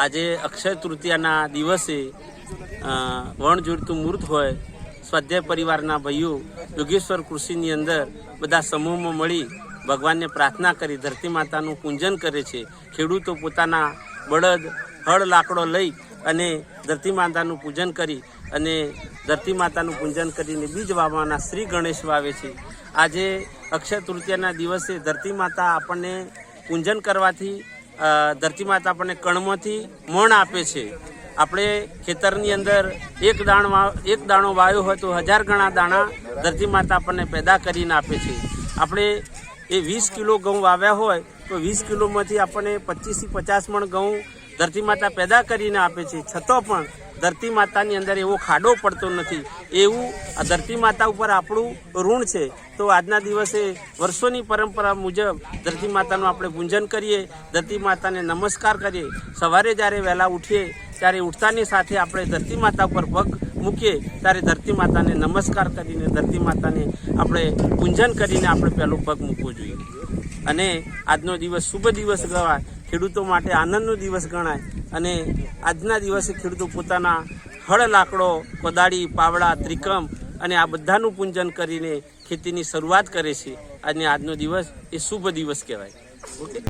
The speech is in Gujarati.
આજે અક્ષય તૃતીયાના દિવસે વણ જોડતું મુહૂર્ત હોય, સ્વાધ્યાય પરિવારના ભાઈઓ યોગેશ્વર કૃષિની અંદર બધા સમૂહમાં મળી ભગવાનને પ્રાર્થના કરી ધરતી માતાનું પૂજન કરે છે. ખેડૂતો પોતાના બળદ હળ લાકડો લઈ અને ધરતી માતાનું પૂજન કરી અને ધરતી માતાનું પૂજન કરીને બીજ વાવવાના શ્રી ગણેશ વાવે છે. આજે અક્ષય તૃતીયાના દિવસે ધરતી માતા આપણને પૂજન કરવાથી ધરતી માતા આપણને કણમાંથી મણ આપે છે. આપણે ખેતરની અંદર એક દાણો વાયો હોય તો 1000 ગણા દાણા ધરતી માતા આપણને પેદા કરીને આપે છે. આપણે એ 20 કિલો ઘઉં વાવ્યા હોય તો 20 કિલોમાંથી આપણને 25 થી 50 મણ ઘઉં ધરતી માતા પેદા કરીને આપે છે. છતાં પણ ધરતી માતાની અંદર એવો ખાડો પડતો નથી. એવું આ ધરતી માતા ઉપર આપણું ઋણ છે. તો આજના દિવસે વર્ષોની પરંપરા મુજબ ધરતી માતાનું આપણે પૂજન કરીએ, ધરતી માતાને નમસ્કાર કરીએ. સવારે જ્યારે વહેલા ઉઠીએ ત્યારે ઉઠતાની સાથે આપણે ધરતી માતા ઉપર પગ મૂકીએ ત્યારે ધરતી માતાને નમસ્કાર કરીને ધરતી માતાને આપણે પૂજન કરીને આપણે પહેલો પગ મૂકવો જોઈએ. અને આજનો દિવસ શુભ દિવસ ગણાય, ખેડૂતો માટે આનંદનો દિવસ ગણાય. અને આજના દિવસે ખેડૂતો પોતાના હળ લાકડો, કોદાળી, પાવડા, ત્રિકમ અને આ બધાનું પૂજન કરીને ખેતીની શરૂઆત કરે છે. અને આજનો દિવસ એ શુભ દિવસ કહેવાય. ઓકે.